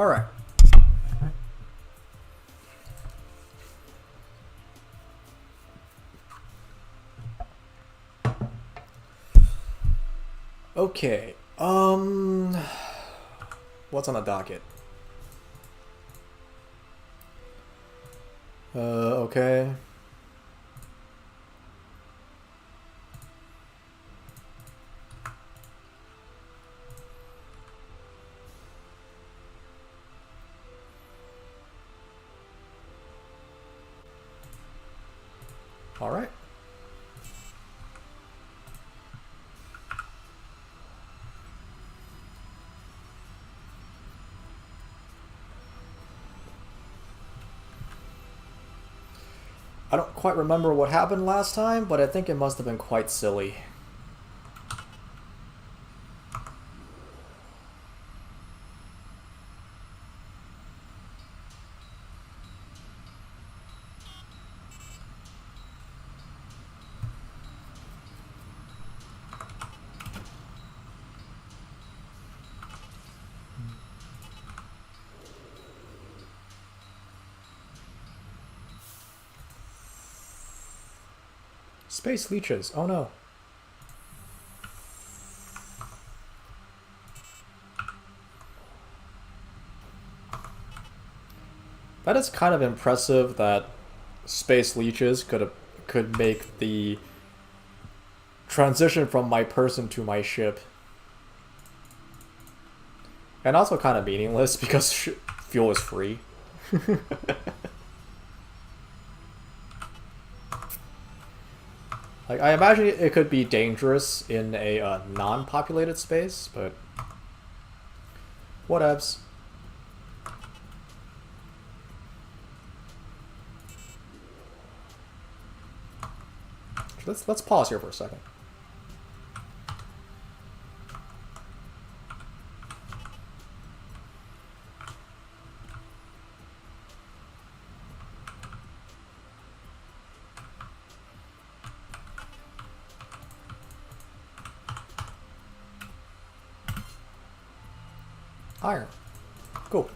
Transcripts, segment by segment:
All right. Okay. What's on the docket? Okay. All right. I don't quite remember what happened last time, but I think it must have been quite silly. Space leeches. Oh no. That is kind of impressive that space leeches could make the transition from my person to my ship. And also kind of meaningless because fuel is free. Like, I imagine it could be dangerous in a non-populated space, but whatevs. Let's pause here for a second. Iron. Cool.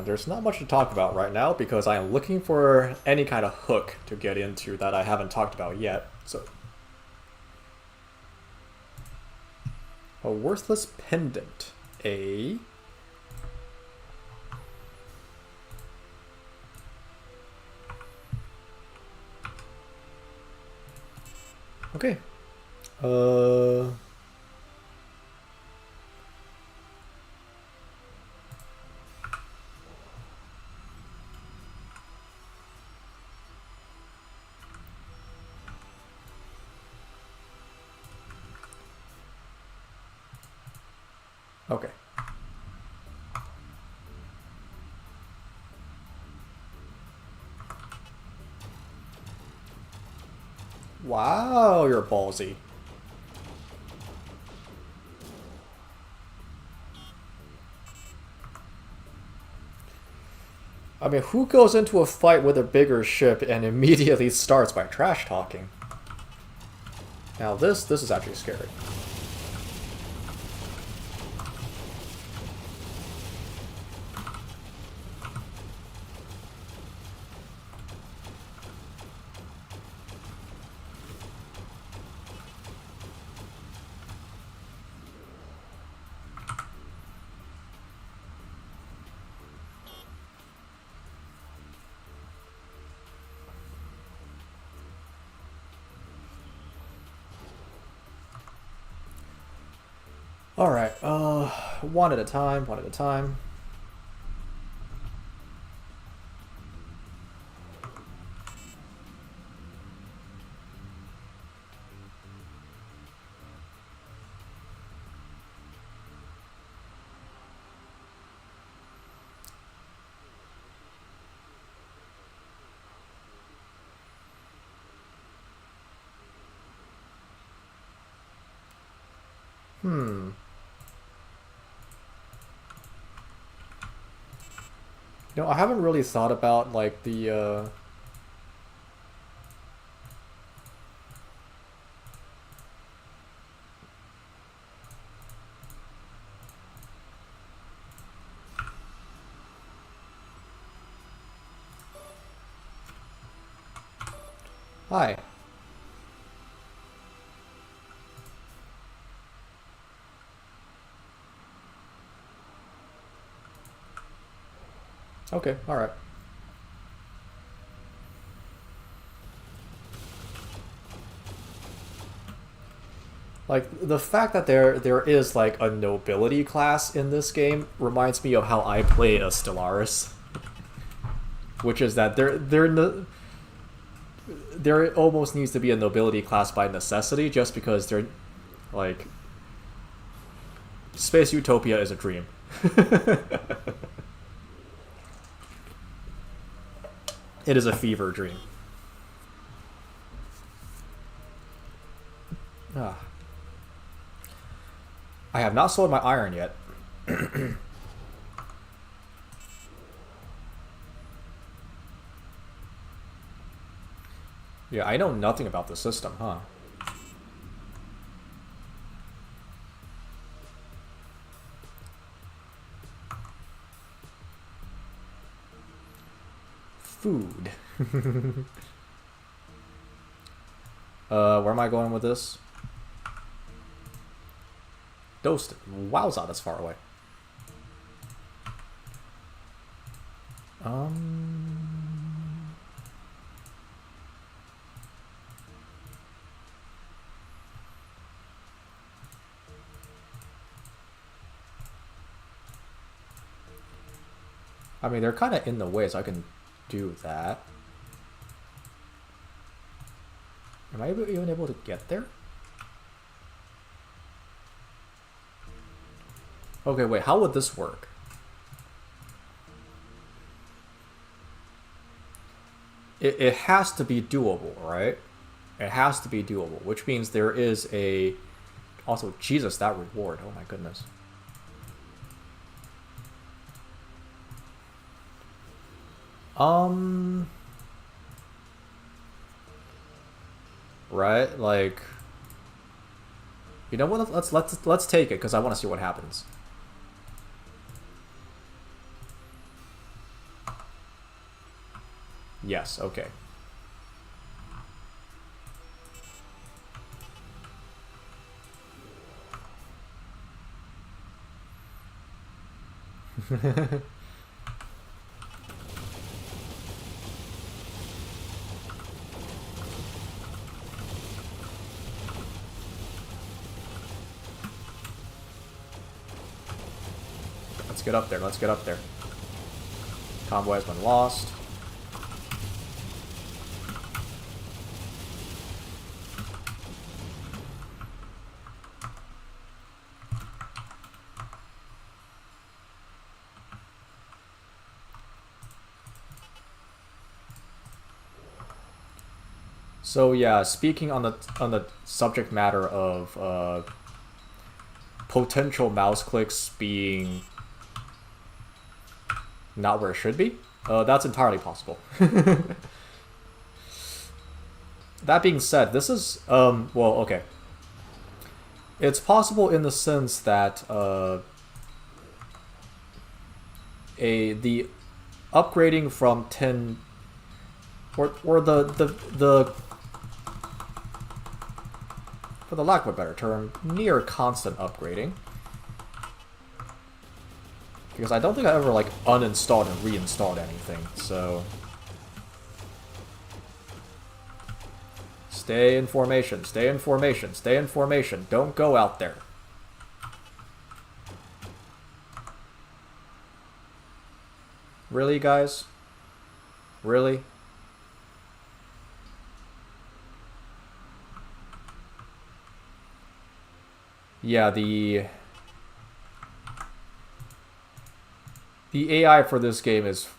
There's not much to talk about right now because I am looking for any kind of hook to get into that I haven't talked about yet. So, a worthless pendant. A okay. Okay. Wow, you're ballsy. I mean, who goes into a fight with a bigger ship and immediately starts by trash talking? Now this is actually scary. Alright, one at a time, one at a time. I haven't really thought about, like, the, Hi. Okay, alright. Like, the fact that there is, like, a nobility class in this game reminds me of how I play a Stellaris. Which is that there almost needs to be a nobility class by necessity, just because they're, like... Space Utopia is a dream. It is a fever dream. Ah. I have not sold my iron yet. Yeah, I know nothing about the system, huh? Food. Where am I going with this? Dosed. Wowza, that's far away. I mean, they're kind of in the way, so I can do that. Am I even able to get there? Okay, wait, how would this work? It has to be doable, right? It has to be doable, which means there is a... Also, Jesus, that reward. Oh my goodness. Right, like... You know what? Let's take it, because I want to see what happens. Yes, okay. Let's get up there, let's get up there. Convoy has been lost. So yeah, speaking on the subject matter of potential mouse clicks being not where it should be, that's entirely possible. That being said, this is well, okay. It's possible in the sense that the upgrading from 10 or the for the lack of a better term, near constant upgrading. Because I don't think I ever, like, uninstalled and reinstalled anything, so... Stay in formation, stay in formation, stay in formation. Don't go out there. Really, guys? Really? Yeah, the AI for this game is,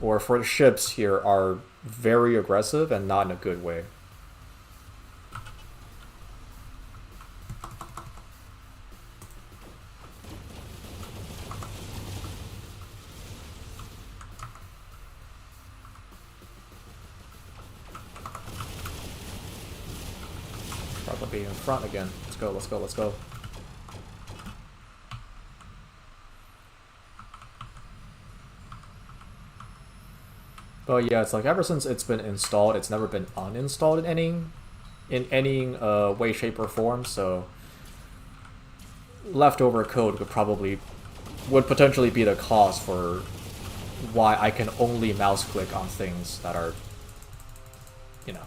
or for the ships here, are very aggressive and not in a good way. be in front again. Let's go, let's go, let's go. But yeah, it's like ever since it's been installed, it's never been uninstalled in any way, shape, or form. So leftover code would potentially be the cause for why I can only mouse click on things that are, you know,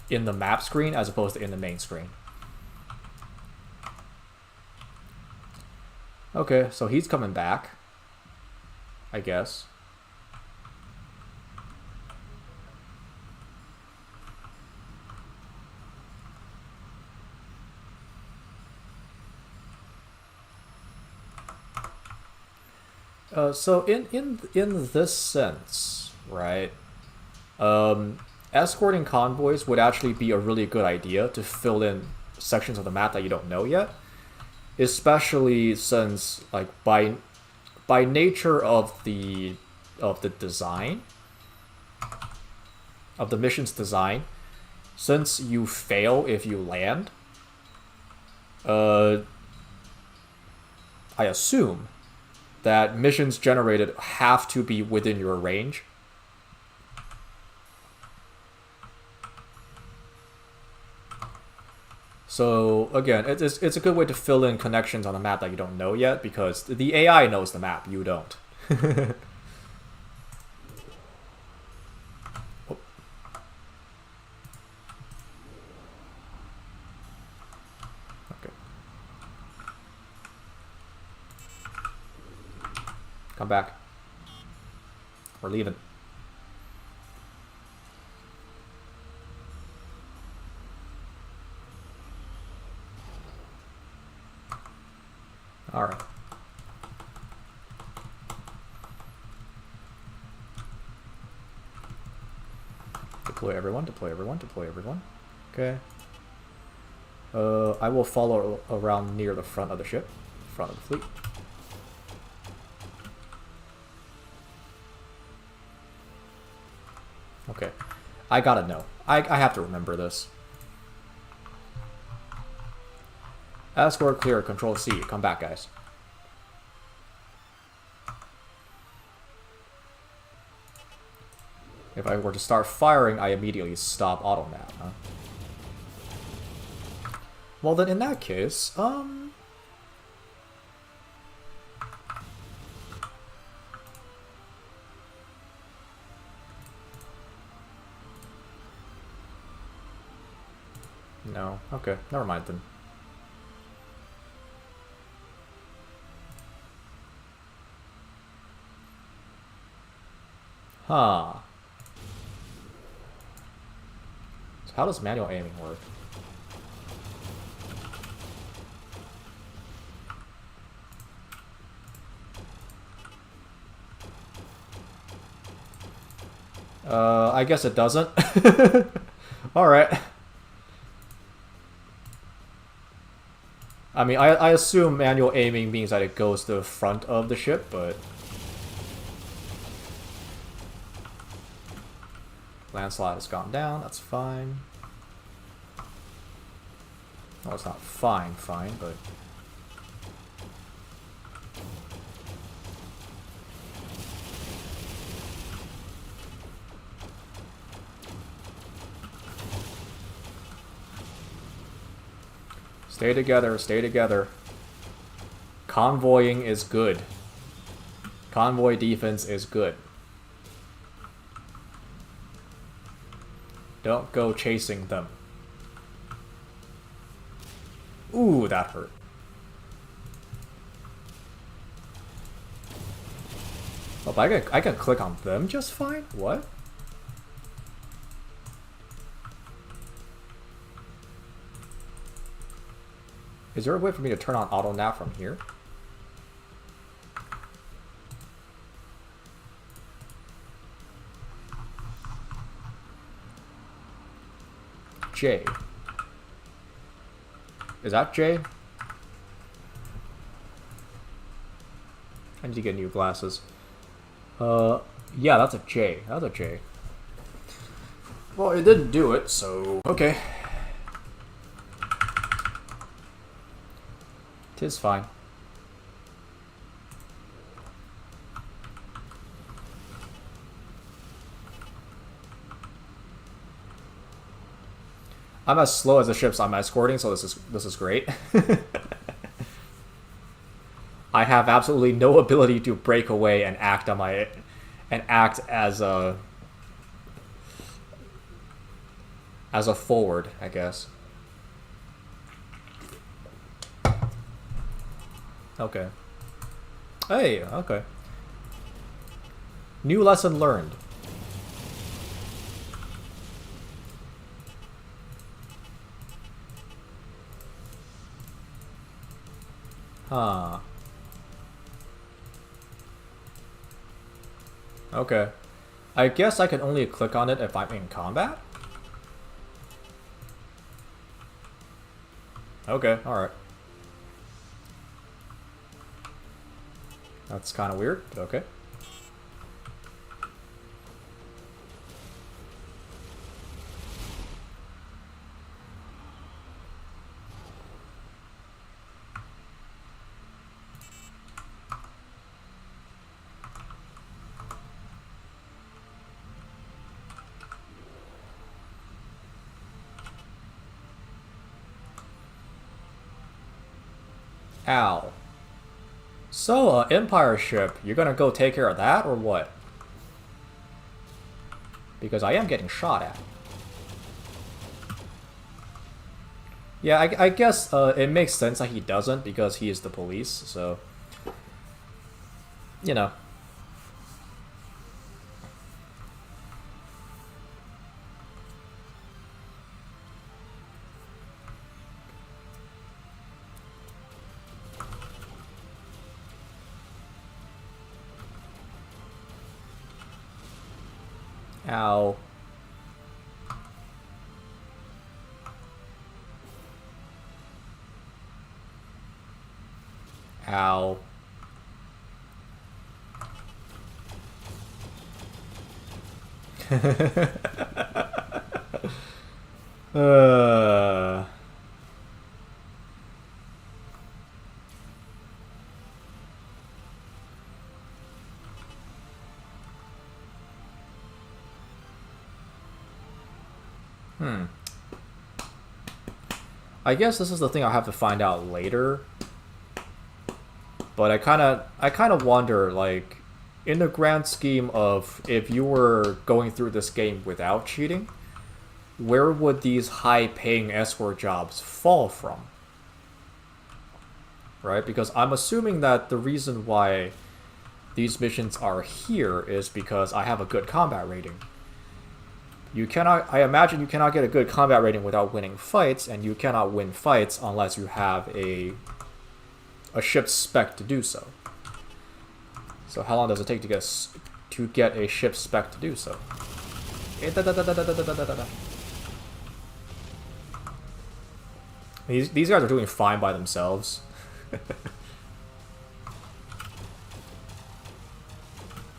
in the map screen as opposed to in the main screen. Okay, so he's coming back, I guess. So in this sense, right? Escorting convoys would actually be a really good idea to fill in sections of the map that you don't know yet, especially since, like, by nature of the design of the mission's design, since you fail if you land, I assume that missions generated have to be within your range. So again, it's a good way to fill in connections on the map that you don't know yet, because the AI knows the map, you don't. Oh. Okay. Come back. We're leaving. All right. Deploy everyone, deploy everyone, deploy everyone. Okay. I will follow around near the front of the ship, front of the fleet. Okay. I gotta know. I have to remember this. Escort clear, Control C. Come back, guys. If I were to start firing, I immediately stop auto nav, huh? Well then, in that case, no. Okay, never mind then. Huh. So how does manual aiming work? I guess it doesn't. Alright. I mean, I assume manual aiming means that it goes to the front of the ship, but... Landslide has gone down, that's fine. Well, it's not fine, but... Stay together, stay together. Convoying is good. Convoy defense is good. Don't go chasing them. Ooh, that hurt. Oh, but I can click on them just fine? What? Is there a way for me to turn on auto nav from here? J. Is that J? I need to get new glasses. Yeah, that's a J. That's a J. Well, it didn't do it, so... Okay. 'Tis fine. I'm as slow as the ships I'm escorting, so this is great. I have absolutely no ability to break away and act on my as a forward, I guess. Okay. Hey, okay. New lesson learned. Huh. Okay. I guess I can only click on it if I'm in combat? Okay, alright. That's kind of weird, but okay. Ow. So, Empire ship, you're gonna go take care of that, or what? Because I am getting shot at. Yeah, I guess it makes sense that he doesn't, because he is the police, so... You know. Ow. Ow. uh... I guess this is the thing I'll have to find out later. But I kind of wonder, like, in the grand scheme of if you were going through this game without cheating, where would these high-paying escort jobs fall from? Right? Because I'm assuming that the reason why these missions are here is because I have a good combat rating. You cannot, I imagine you cannot get a good combat rating without winning fights, and you cannot win fights unless you have a ship's spec to do so. So how long does it take to get a ship's spec to do so? These guys are doing fine by themselves.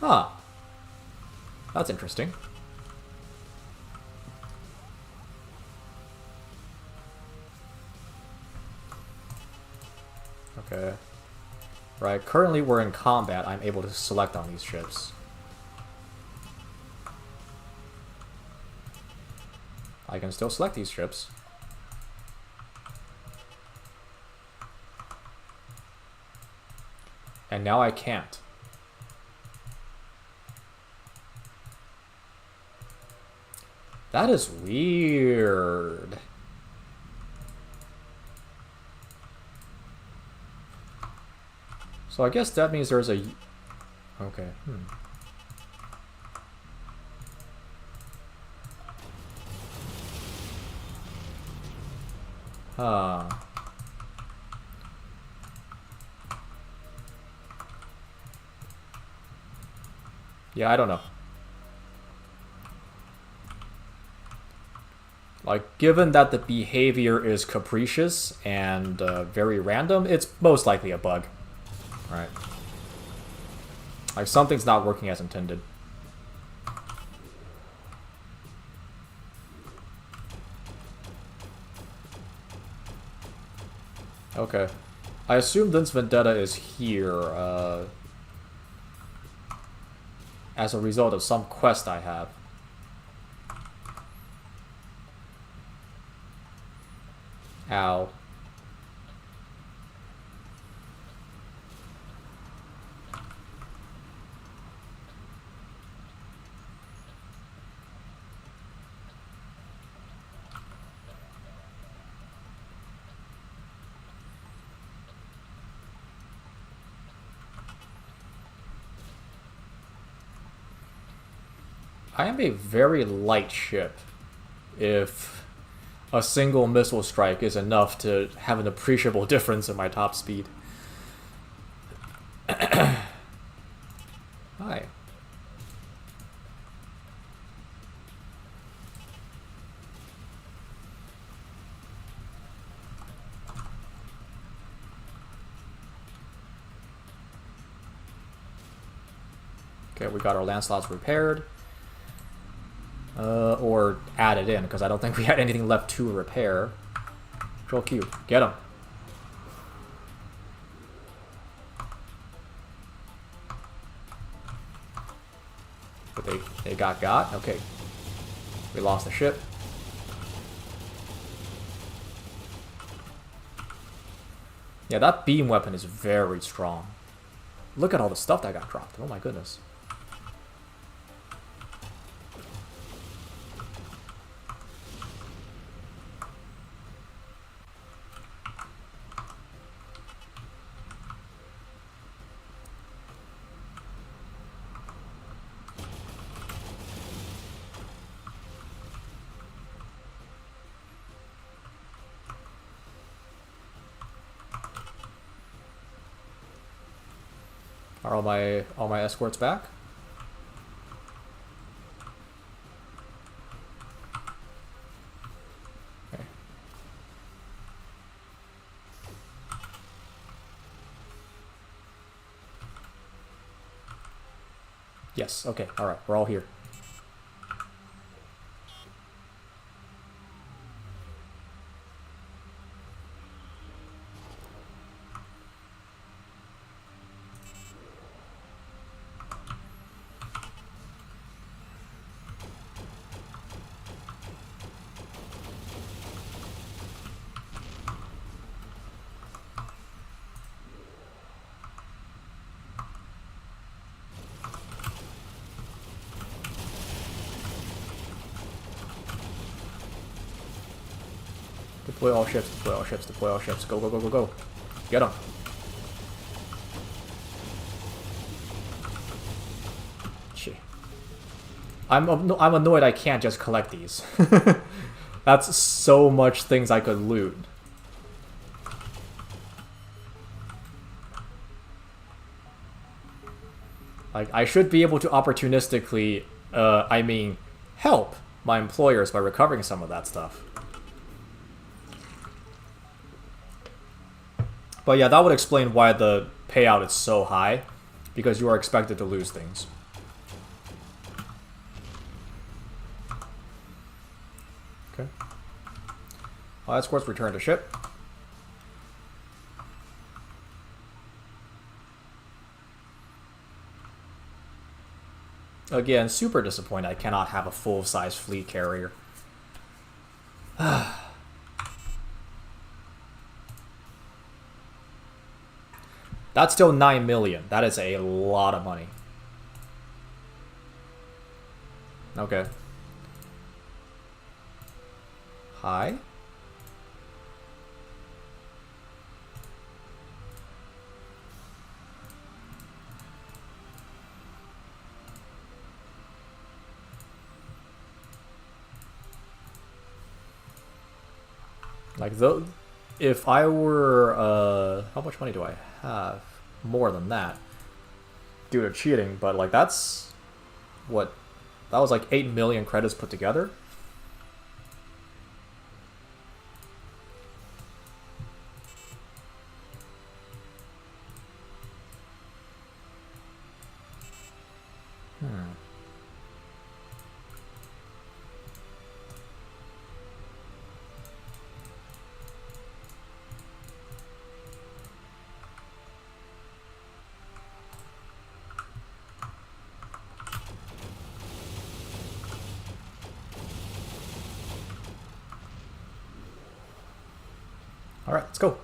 Huh. That's interesting. Okay. Right, currently we're in combat. I'm able to select on these ships. I can still select these ships. And now I can't. That is weird. So I guess that means there's a... Okay. Huh. Yeah, I don't know. Like, given that the behavior is capricious and very random, it's most likely a bug. Right. Like, something's not working as intended. Okay. I assume Vince Vendetta is here as a result of some quest I have. Ow. I am a very light ship. If a single missile strike is enough to have an appreciable difference in my top speed. Hi. Okay, we got our land slots repaired. Or added in, because I don't think we had anything left to repair. Control Q. Get him. But they got. Okay. We lost the ship. Yeah, that beam weapon is very strong. Look at all the stuff that got dropped. Oh my goodness. Are all my escorts back? Okay. Yes, okay, alright, we're all here. Deploy all ships, deploy all ships, deploy all ships. Go, go, go, go, go. Get them. Gee. I'm annoyed I can't just collect these. That's so much things I could loot. Like, I should be able to opportunistically, help my employers by recovering some of that stuff. But yeah, that would explain why the payout is so high, because you are expected to lose things. Okay. All escorts return to ship. Again, super disappointed I cannot have a full-size fleet carrier. That's still 9 million. That is a lot of money. Okay. Hi? Like, if I were, how much money do I have? More than that. Due to cheating, but, like, that's, what, that was like 8 million credits put together? Alright, let's go.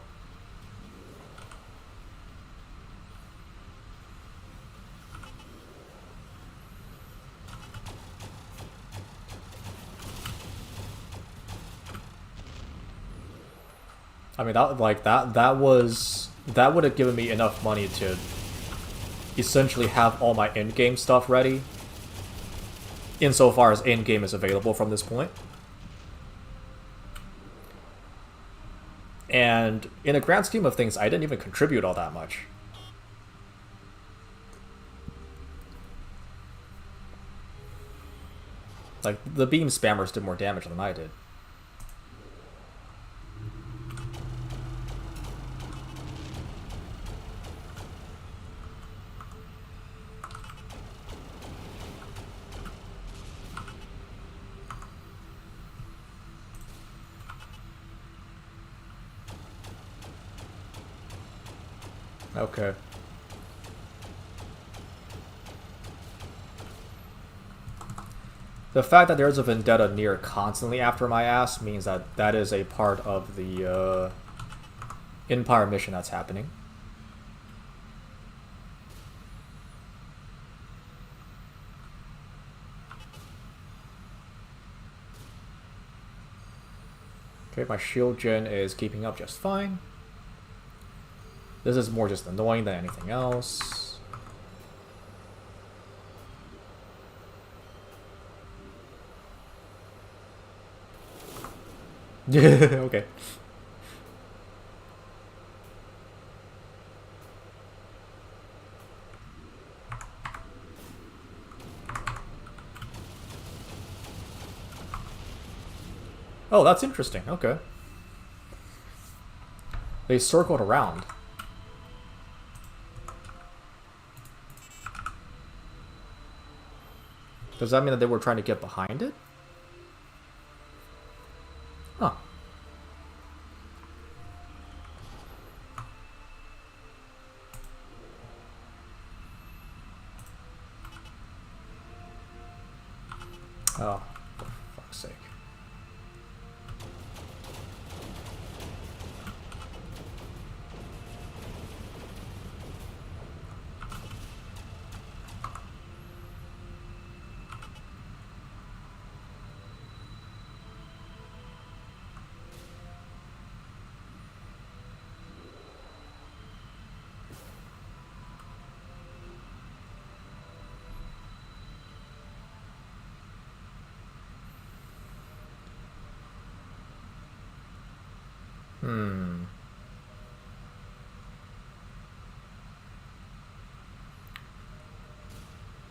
I mean, that would have given me enough money to essentially have all my in-game stuff ready, insofar as in-game is available from this point. And in a grand scheme of things, I didn't even contribute all that much. Like, the beam spammers did more damage than I did. Okay. The fact that there's a vendetta near constantly after my ass means that that is a part of the Empire mission that's happening. Okay, my shield gen is keeping up just fine. This is more just annoying than anything else. Okay. Oh, that's interesting. Okay. They circled around. Does that mean that they were trying to get behind it? Huh. Oh, for fuck's sake.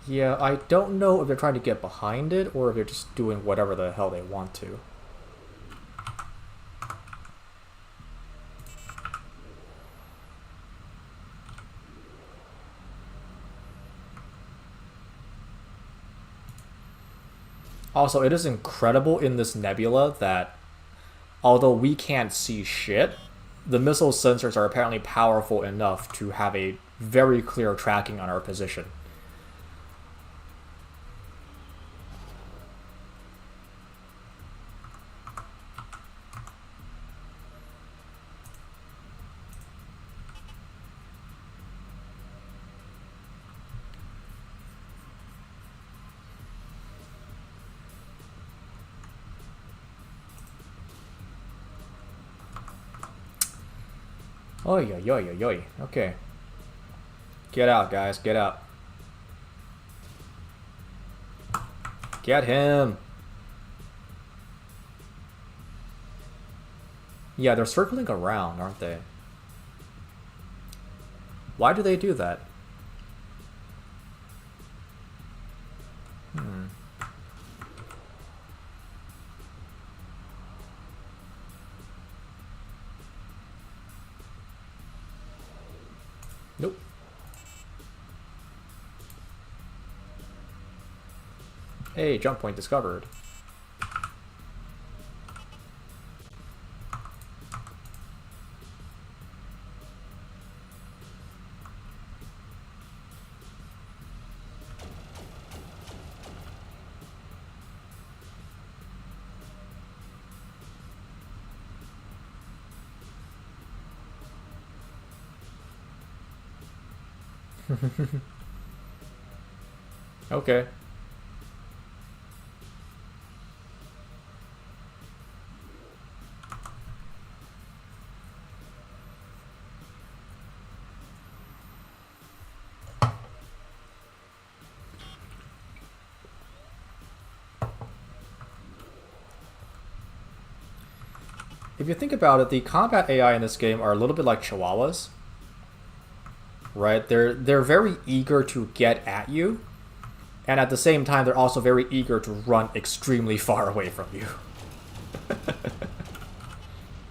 Yeah, I don't know if they're trying to get behind it or if they're just doing whatever the hell they want to. Also, it is incredible in this nebula that although we can't see shit, the missile sensors are apparently powerful enough to have a very clear tracking on our position. Oy, oy, oy, oy, oy. Okay. Get out, guys. Get out. Get him. Yeah, they're circling around, aren't they? Why do they do that? Nope. Hey, jump point discovered. Okay. If you think about it, the combat AI in this game are a little bit like chihuahuas, right? They're very eager to get at you, and at the same time, they're also very eager to run extremely far away from you.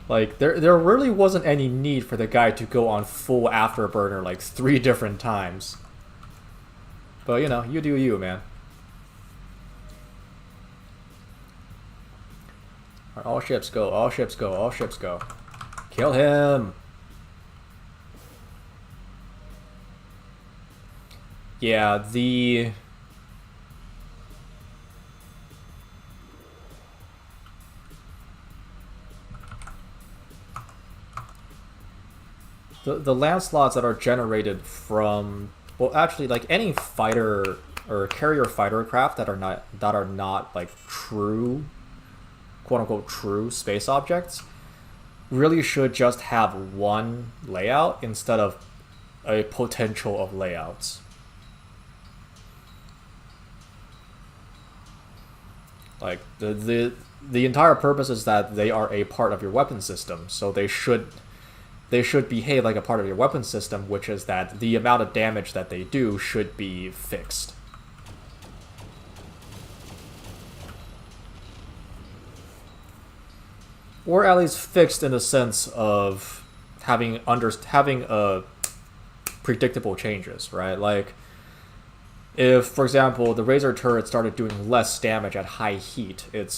Like, there really wasn't any need for the guy to go on full afterburner like 3 different times. But, you know, you do you, man. All ships go, all ships go, all ships go. Kill him! Yeah, the land slots that are generated from, well, actually, like any fighter or carrier fighter craft that are not like true, quote unquote, true space objects, really should just have one layout instead of a potential of layouts. Like the entire purpose is that they are a part of your weapon system, so they should behave like a part of your weapon system, which is that the amount of damage that they do should be fixed. Or at least fixed in the sense of having predictable changes, right? Like, if, for example, the Razor turret started doing less damage at high heat, it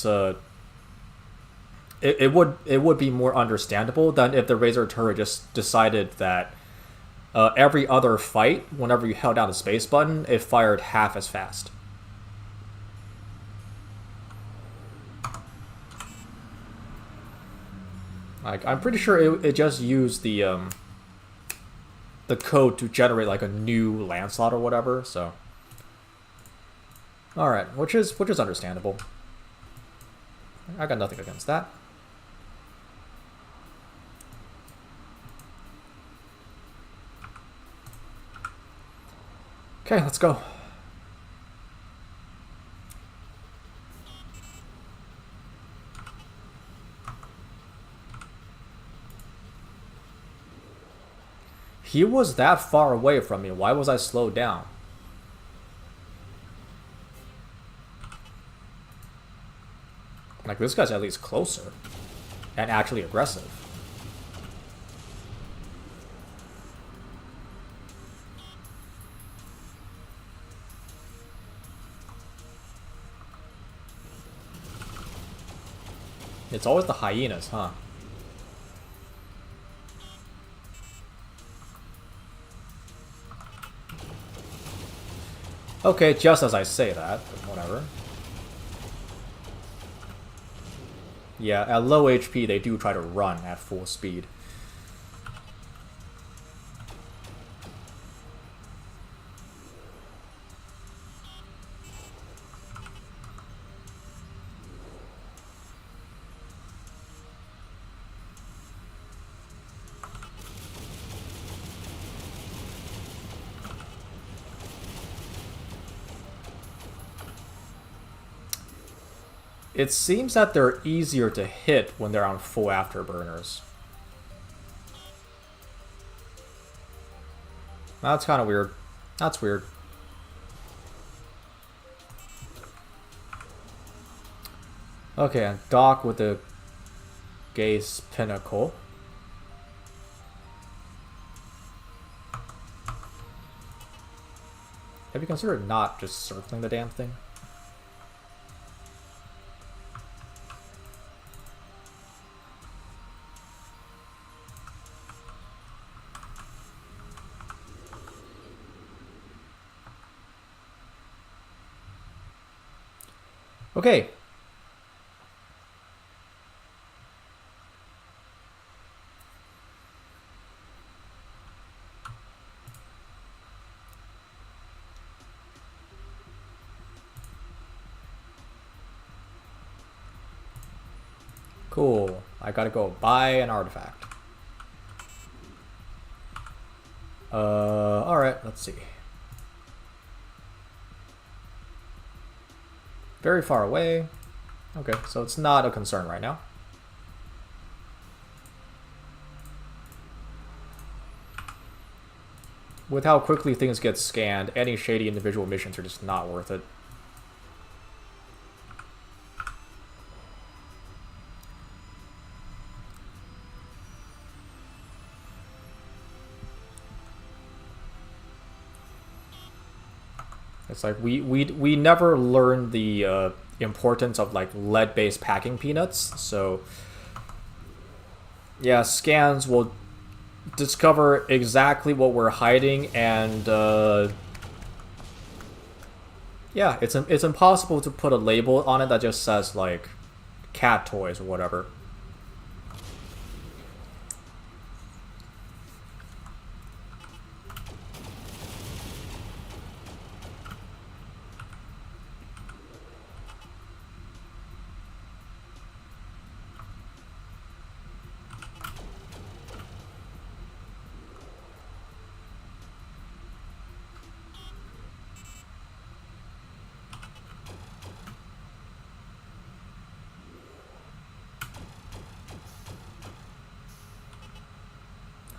would be more understandable than if the Razor turret just decided that every other fight, whenever you held down the space button, it fired half as fast. Like, I'm pretty sure it just used the code to generate like a new land slot or whatever. So, all right, which is understandable. I got nothing against that. Okay, let's go. He was that far away from me. Why was I slowed down? Like, this guy's at least closer and actually aggressive. It's always the hyenas, huh? Okay, just as I say that, but whatever. Yeah, at low HP, they do try to run at full speed. It seems that they're easier to hit when they're on full afterburners. That's kind of weird. That's weird. Okay, and dock with the gaze pinnacle. Have you considered not just circling the damn thing? Okay. Cool. I gotta go buy an artifact. Alright, let's see. Very far away. Okay, so it's not a concern right now. With how quickly things get scanned, any shady individual missions are just not worth it. It's like we never learned the importance of like lead-based packing peanuts, so yeah, scans will discover exactly what we're hiding, and yeah, it's impossible to put a label on it that just says like cat toys or whatever.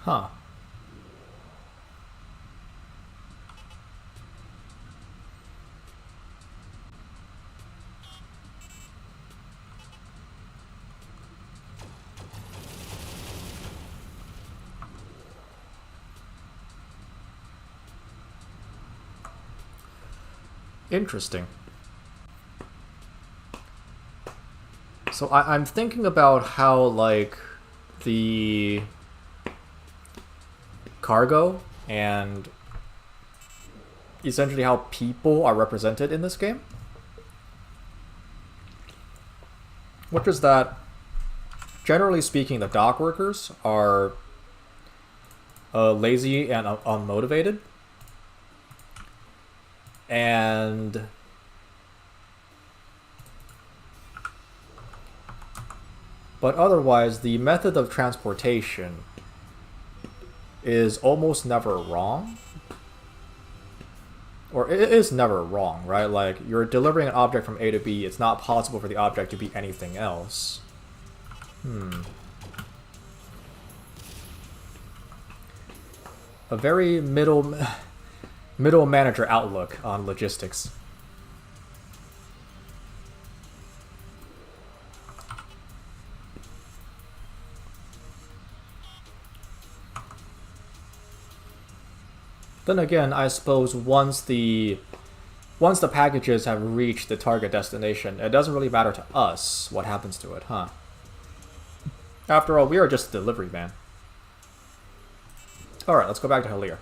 Huh. Interesting. So I'm thinking about how like the cargo and essentially how people are represented in this game. Which is that, generally speaking, the dock workers are lazy and unmotivated. And but otherwise, the method of transportation is almost never wrong. Or it is never wrong, right? Like, you're delivering an object from A to B, it's not possible for the object to be anything else. A very middle manager outlook on logistics. Then again, I suppose once the packages have reached the target destination, it doesn't really matter to us what happens to it, huh? After all, we are just a delivery man. Alright, let's go back to Halir.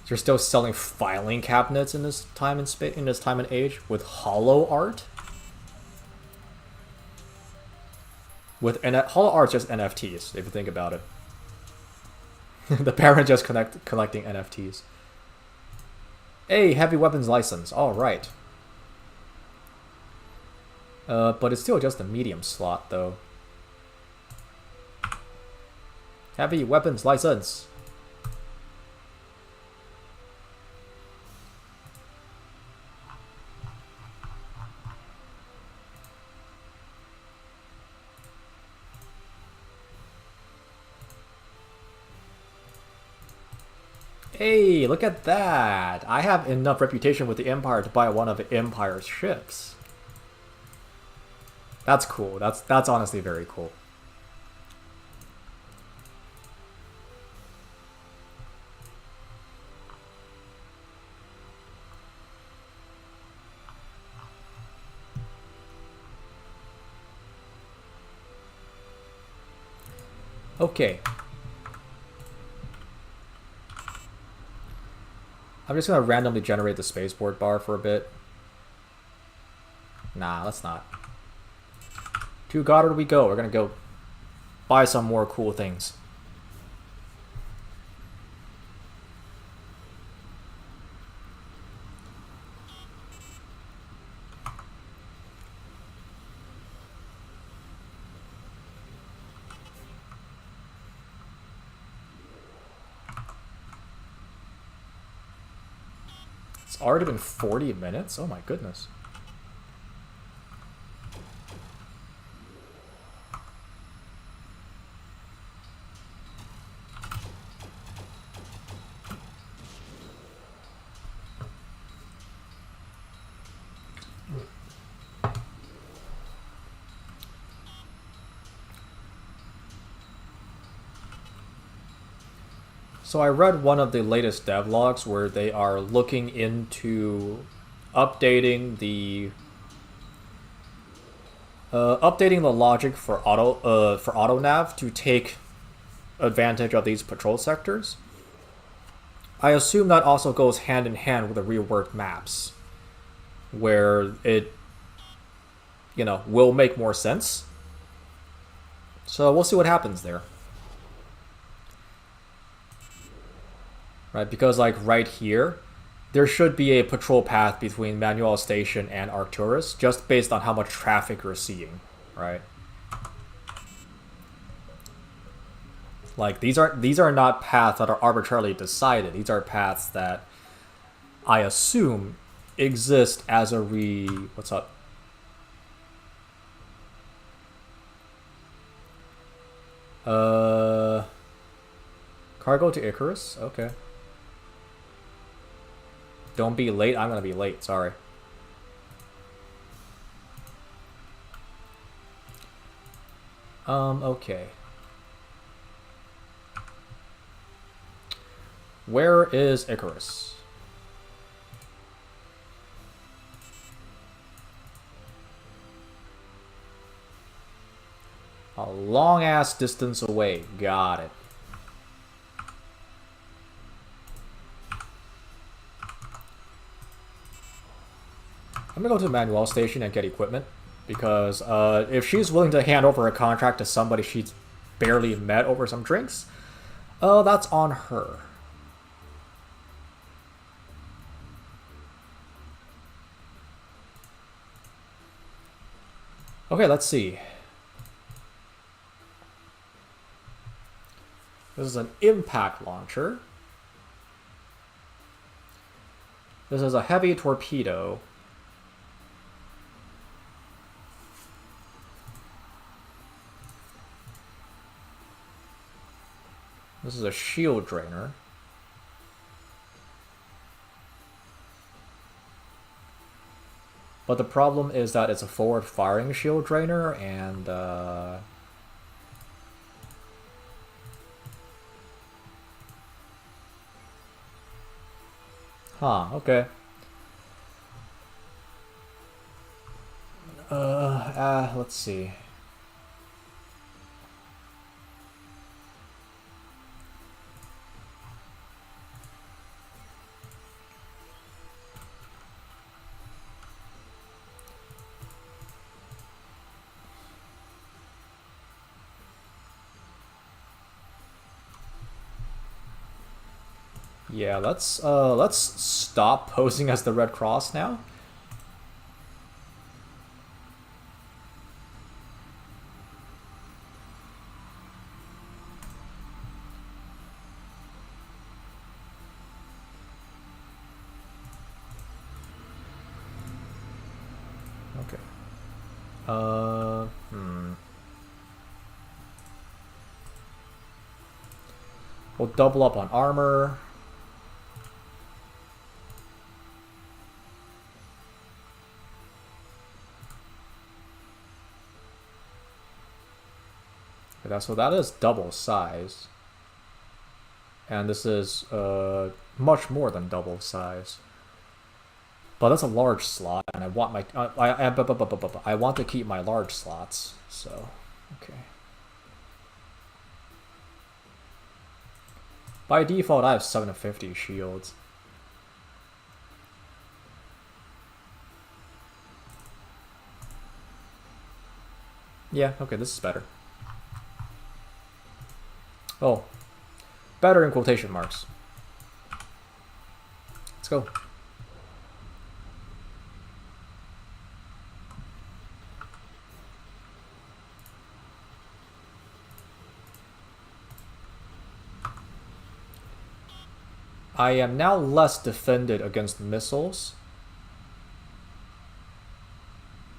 You're still selling filing cabinets in this time and age with hollow art? Hollow art's just NFTs, if you think about it. The parent just collecting NFTs. Hey, heavy weapons license. Alright. But it's still just a medium slot, though. Heavy weapons license. Hey, look at that! I have enough reputation with the Empire to buy one of the Empire's ships. That's cool. That's honestly very cool. Okay. I'm just gonna randomly generate the spaceport bar for a bit. Nah, let's not. To Goddard we go. We're gonna go buy some more cool things. It's already been 40 minutes? Oh my goodness. So I read one of the latest devlogs where they are looking into updating the logic for auto nav to take advantage of these patrol sectors. I assume that also goes hand in hand with the reworked maps, where it, will make more sense. So we'll see what happens there. Right, because like right here, there should be a patrol path between Manuel Station and Arcturus, just based on how much traffic you're seeing, right? Like these are not paths that are arbitrarily decided. These are paths that I assume exist as a what's up? Cargo to Icarus? Okay. Don't be late. I'm gonna be late. Sorry. Okay. Where is Icarus? A long-ass distance away. Got it. I'm gonna go to the Manuel Station and get equipment, because if she's willing to hand over a contract to somebody she's barely met over some drinks, that's on her. Okay, let's see. This is an impact launcher. This is a heavy torpedo. This is a shield drainer. But the problem is that it's a forward-firing shield drainer, and okay. Let's see. Yeah, let's stop posing as the Red Cross now. Okay. We'll double up on armor. So that is double size, and this is much more than double size. But that's a large slot, and I want my I want to keep my large slots. So okay. By default, I have 750 shields. Yeah, okay, this is better. Oh, better in quotation marks. Let's go. I am now less defended against missiles.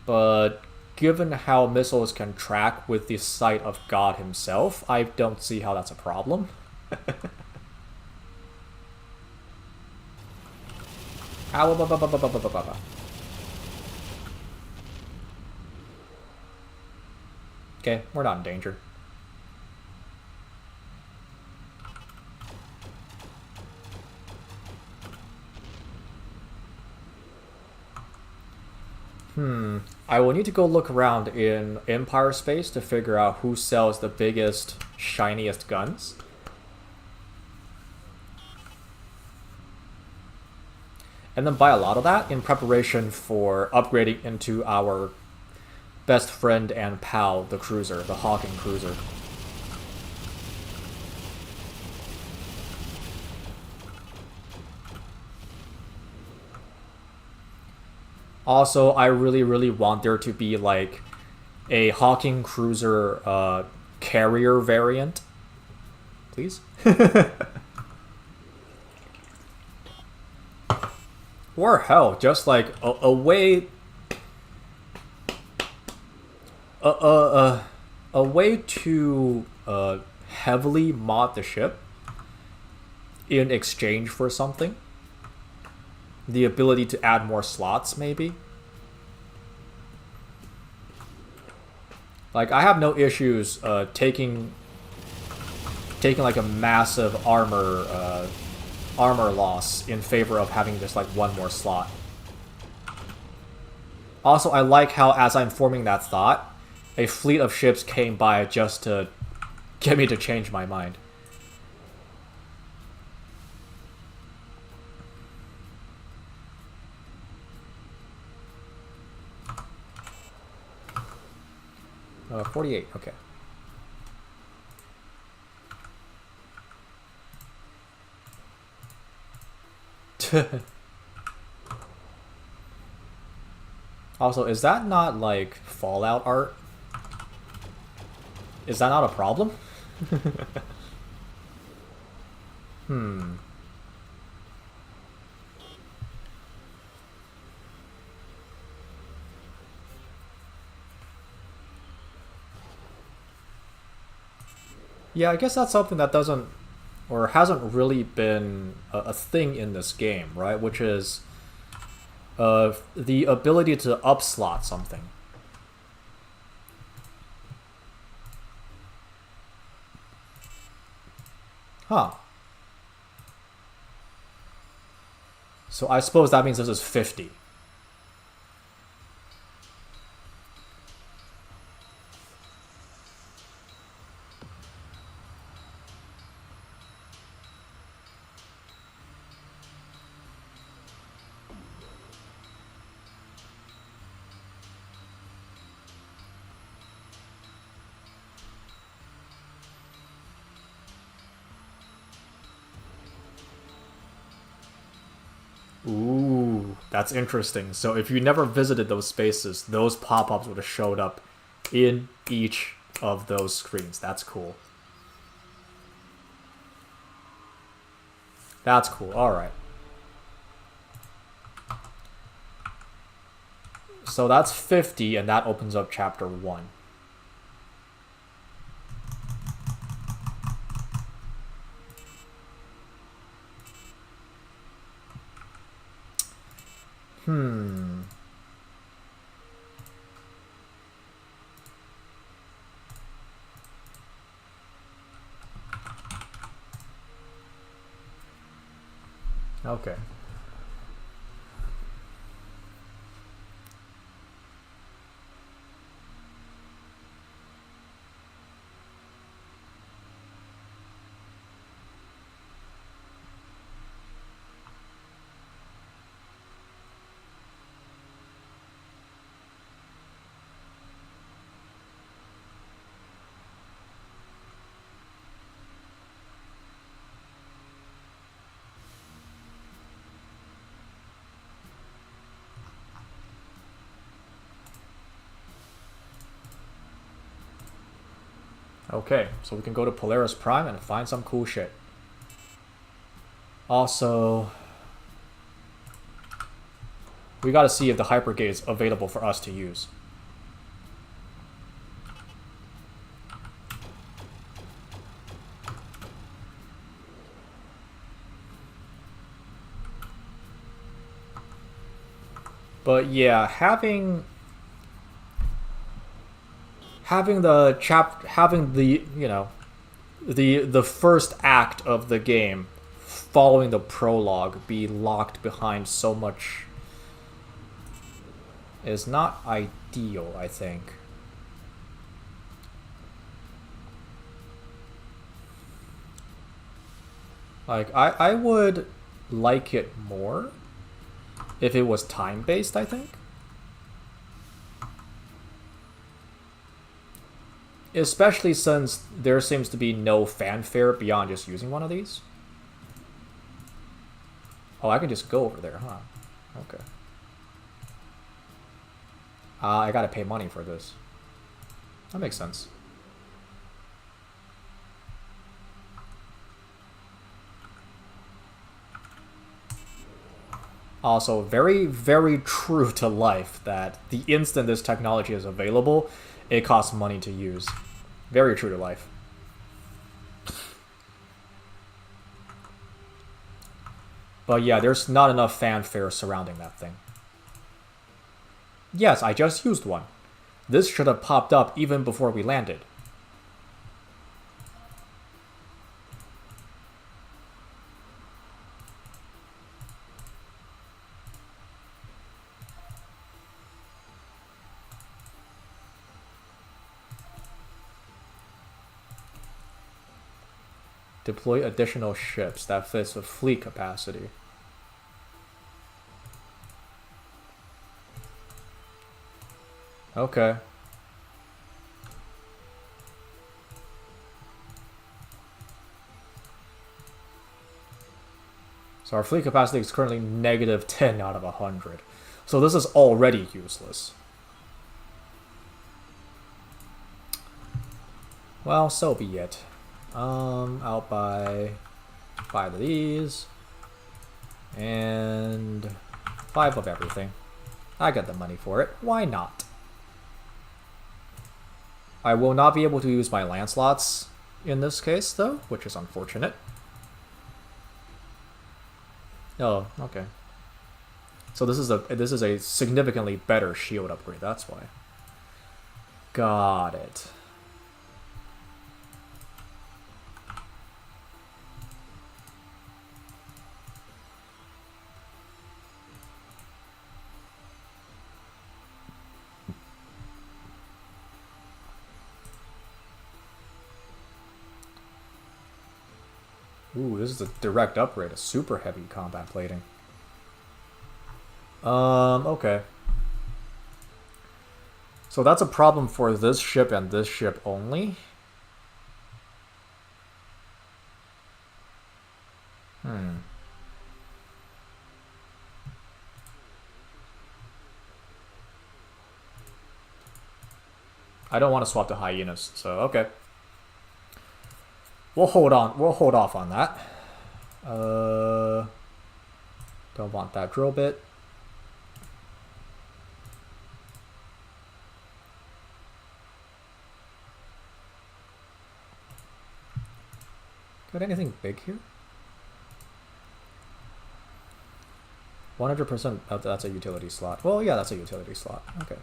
But given how missiles can track with the sight of God himself, I don't see how that's a problem. Okay, we're not in danger. I will need to go look around in Empire space to figure out who sells the biggest, shiniest guns. And then buy a lot of that in preparation for upgrading into our best friend and pal, the cruiser, the Hawking cruiser. Also, I really want there to be like a Hawking cruiser carrier variant. Please? Or hell, just like a way a way to heavily mod the ship in exchange for something. The ability to add more slots, maybe. Like, I have no issues taking like a massive armor loss in favor of having just like one more slot. Also, I like how as I'm forming that thought, a fleet of ships came by just to get me to change my mind. 48, okay. Also, is that not like Fallout art? Is that not a problem? Yeah, I guess that's something that doesn't, or hasn't really been a thing in this game, right? Which is the ability to upslot something. Huh. So I suppose that means this is 50. Ooh, that's interesting. So if you never visited those spaces, those pop-ups would have showed up in each of those screens. That's cool. That's cool. Alright. So that's 50, and that opens up chapter 1. Okay. Okay, so we can go to Polaris Prime and find some cool shit. Also, we gotta see if the hypergate is available for us to use. But yeah, having the you know the first act of the game following the prologue be locked behind so much is not ideal, I think. Like, I would like it more if it was time-based, I think. Especially since there seems to be no fanfare beyond just using one of these. Oh, I can just go over there, huh? Okay. I gotta pay money for this. That makes sense. Also, very, very true to life that the instant this technology is available, it costs money to use. Very true to life. But yeah, there's not enough fanfare surrounding that thing. Yes, I just used one. This should have popped up even before we landed. Deploy additional ships that fits with fleet capacity. Okay. So our fleet capacity is currently negative 10 out of 100. So this is already useless. Well, so be it. I'll buy 5 of these. And 5 of everything. I got the money for it. Why not? I will not be able to use my Lancelots in this case, though, which is unfortunate. Oh, okay. So this is a significantly better shield upgrade, that's why. Got it. Ooh, this is a direct upgrade, a super heavy combat plating. Okay. So that's a problem for this ship and this ship only. I don't want to swap to hyenas, so okay. We'll hold on. We'll hold off on that. Don't want that drill bit. Got anything big here? 100%. That's a utility slot. Well, yeah, that's a utility slot. Okay.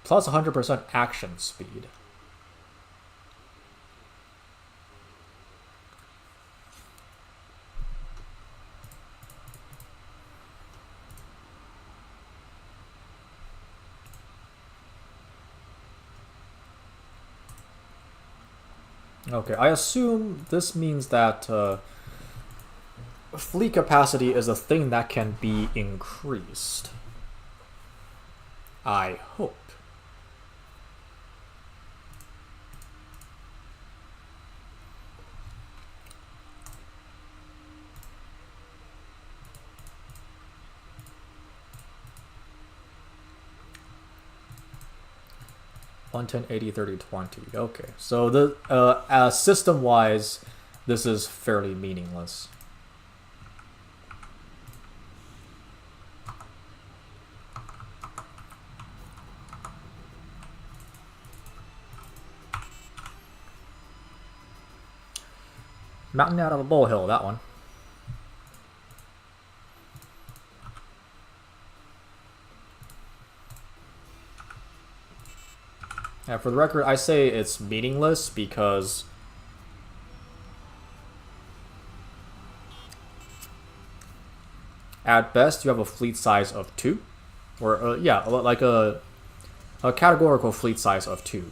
Plus 100% action speed. Okay, I assume this means that fleet capacity is a thing that can be increased. I hope. 110, 80, 30, 20. Okay, so the system-wise, this is fairly meaningless. Mountain out of a molehill, that one. Yeah, for the record, I say it's meaningless because at best you have a fleet size of 2. Or, yeah, like a categorical fleet size of 2.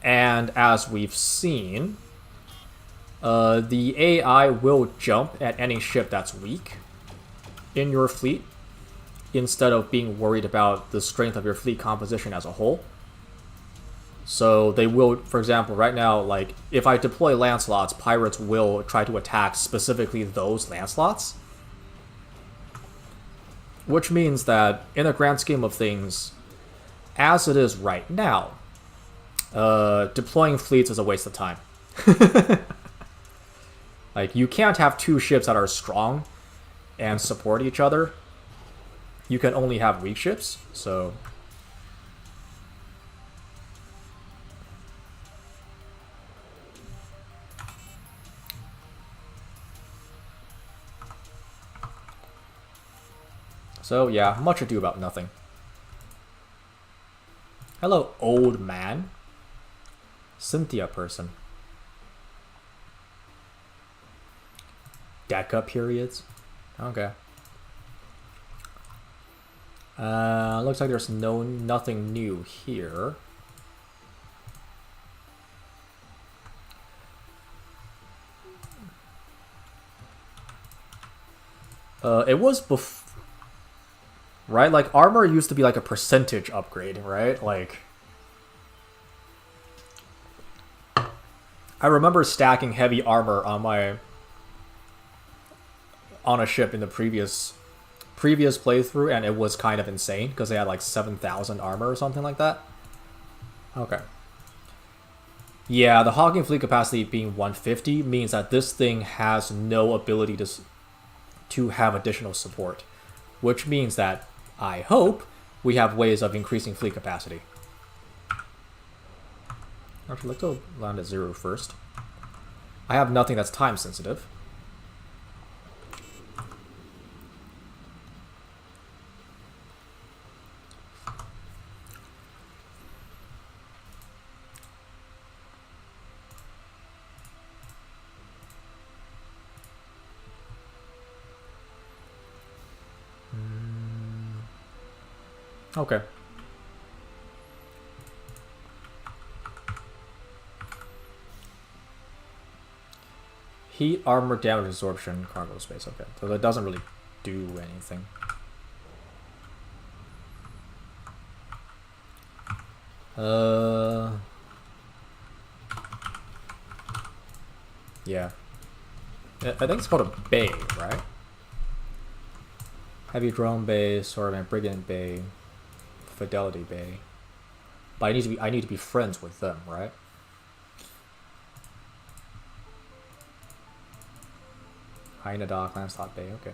And as we've seen, the AI will jump at any ship that's weak in your fleet instead of being worried about the strength of your fleet composition as a whole. So they will, for example, right now, like, if I deploy Lancelots, pirates will try to attack specifically those Lancelots. Which means that, in the grand scheme of things, as it is right now, deploying fleets is a waste of time. Like, you can't have 2 ships that are strong and support each other. You can only have weak ships, so... So, yeah, much ado about nothing. Hello, old man. Cynthia person. Deca periods. Okay. Looks like there's nothing new here. It was before, right? Like, armor used to be like a percentage upgrade, right? Like, I remember stacking heavy armor on a ship in the previous playthrough, and it was kind of insane because they had like 7,000 armor or something like that. Okay. Yeah, the Hawking fleet capacity being 150 means that this thing has no ability to have additional support, which means that I hope we have ways of increasing fleet capacity. Actually, let's go land at 0 first. I have nothing that's time sensitive. Okay. Heat, armor, damage absorption, cargo space. Okay, so that doesn't really do anything. Yeah. I think it's called a bay, right? Heavy drone bay, Swordman, Brigand bay, Fidelity bay. But I need to be friends with them, right? Hyena Dock, Lancelot Bay, okay.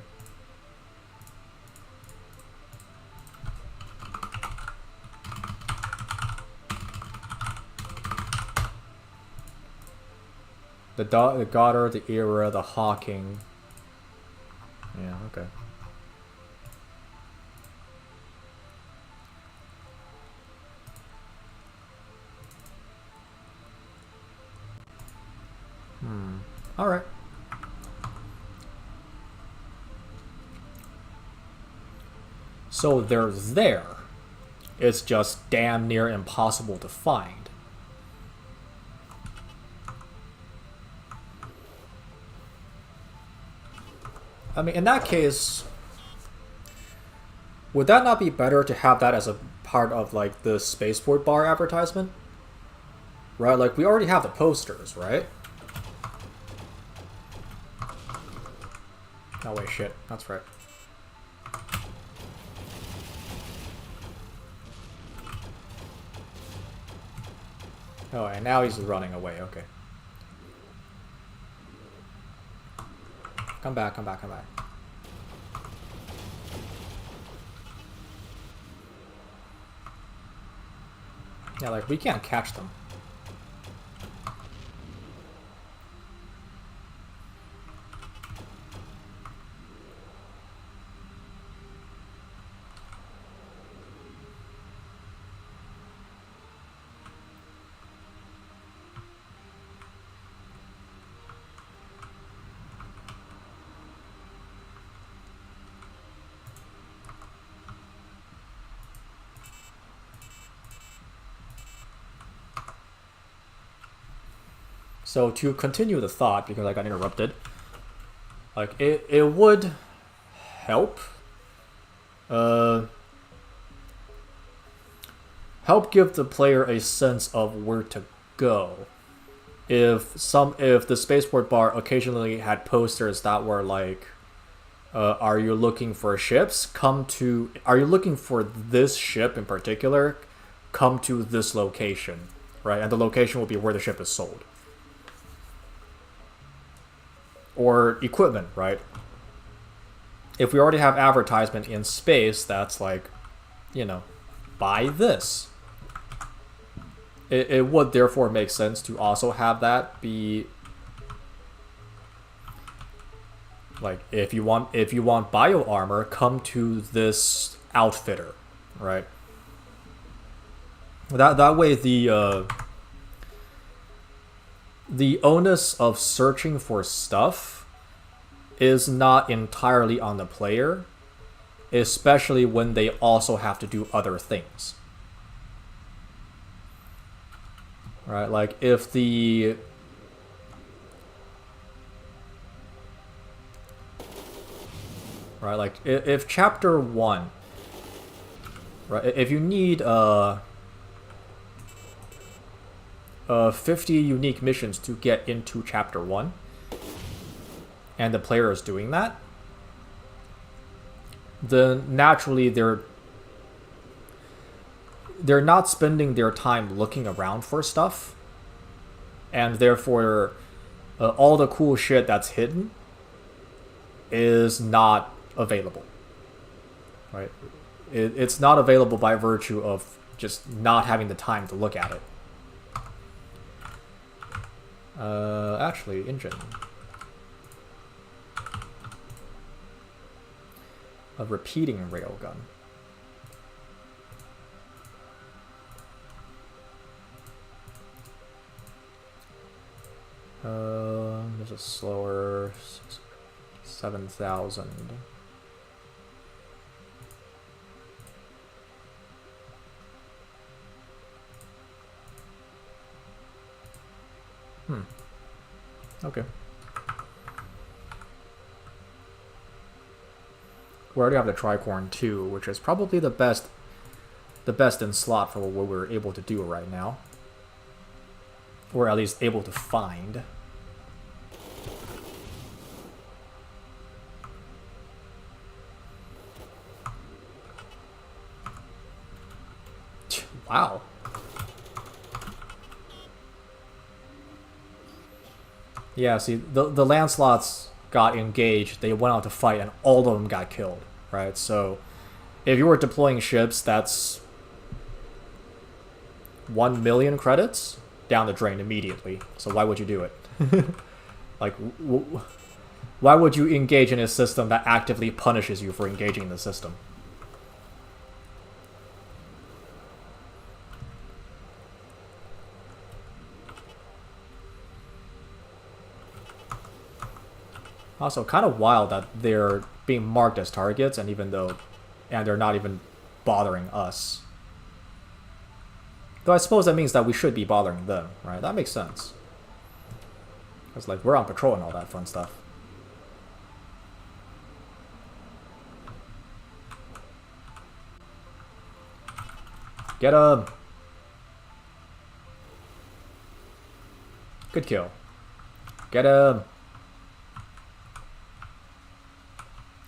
The Goddard, the Era, the Hawking. Yeah, okay. Alright. So they're there. It's just damn near impossible to find. I mean, in that case, would that not be better to have that as a part of, like, the spaceport bar advertisement? Right? Like, we already have the posters, right? Oh, wait, shit. That's right. Oh, and now he's running away. Okay. Come back, come back, come back. Yeah, like, we can't catch them. So to continue the thought, because I got interrupted, like it would help help give the player a sense of where to go. If the spaceport bar occasionally had posters that were like, are you looking for ships? Are you looking for this ship in particular? Come to this location, right? And the location will be where the ship is sold. Or equipment, right? If we already have advertisement in space that's like, you know, buy this. It would therefore make sense to also have that be like, if you want bio armor, come to this outfitter, right? That way the onus of searching for stuff is not entirely on the player, especially when they also have to do other things. Right, like if the if chapter 1, right, if you need 50 unique missions to get into chapter 1, and the player is doing that, then naturally they're not spending their time looking around for stuff, and therefore all the cool shit that's hidden is not available, right? It's not available by virtue of just not having the time to look at it. Actually, engine. A repeating railgun. There's a slower 7,000. Okay. We already have the Tricorn 2, which is probably the best in slot for what we're able to do right now. Or at least able to find. Wow. Yeah, see, the Lancelots got engaged, they went out to fight, and all of them got killed, right? So, if you were deploying ships, that's 1 million credits down the drain immediately. So why would you do it? Like, why would you engage in a system that actively punishes you for engaging in the system? Also, kind of wild that they're being marked as targets, and they're not even bothering us. Though I suppose that means that we should be bothering them, right? That makes sense. Because, like, we're on patrol and all that fun stuff. Get him! Good kill. Get him!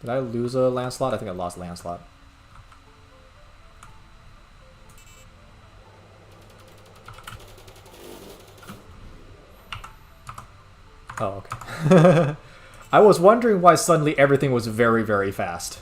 Did I lose a Lancelot? I think I lost Lancelot. Oh, okay. I was wondering why suddenly everything was very, very fast.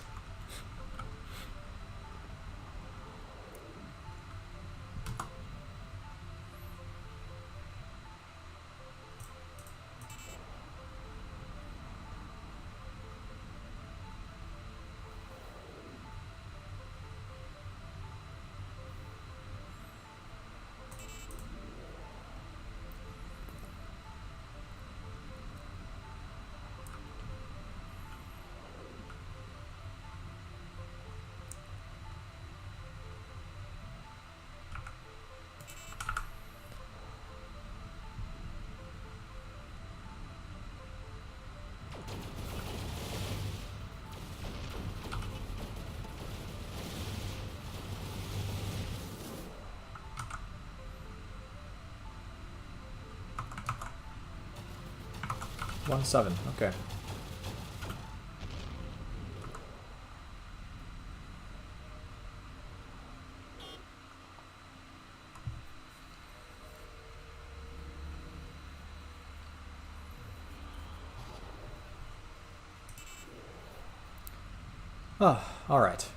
One seven. Okay. Oh, all right.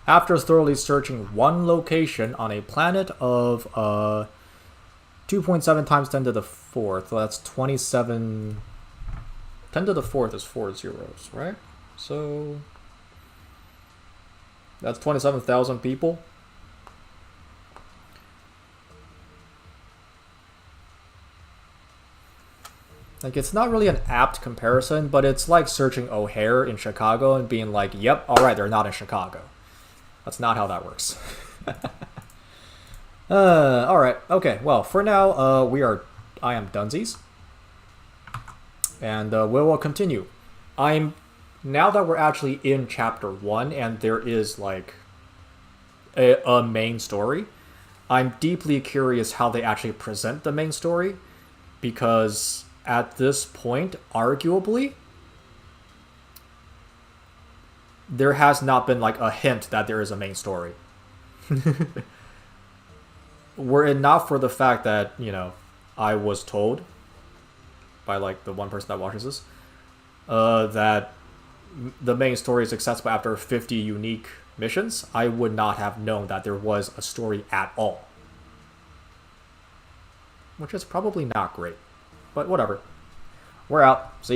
After thoroughly searching one location on a planet of 2.7 times 10 to the fourth, so that's 27. 10 to the fourth is 4 zeros, right? So that's 27,000 people. Like, it's not really an apt comparison, but it's like searching O'Hare in Chicago and being like, yep, all right, they're not in Chicago. That's not how that works. All right, okay. Well, for now, I am Dunsies, and we will continue. Now that we're actually in chapter 1, and there is like a main story. I'm deeply curious how they actually present the main story, because at this point, arguably, there has not been like a hint that there is a main story. Were it not for the fact that, I was told by like the one person that watches this, that the main story is accessible after 50 unique missions, I would not have known that there was a story at all. Which is probably not great. But whatever. We're out. See ya.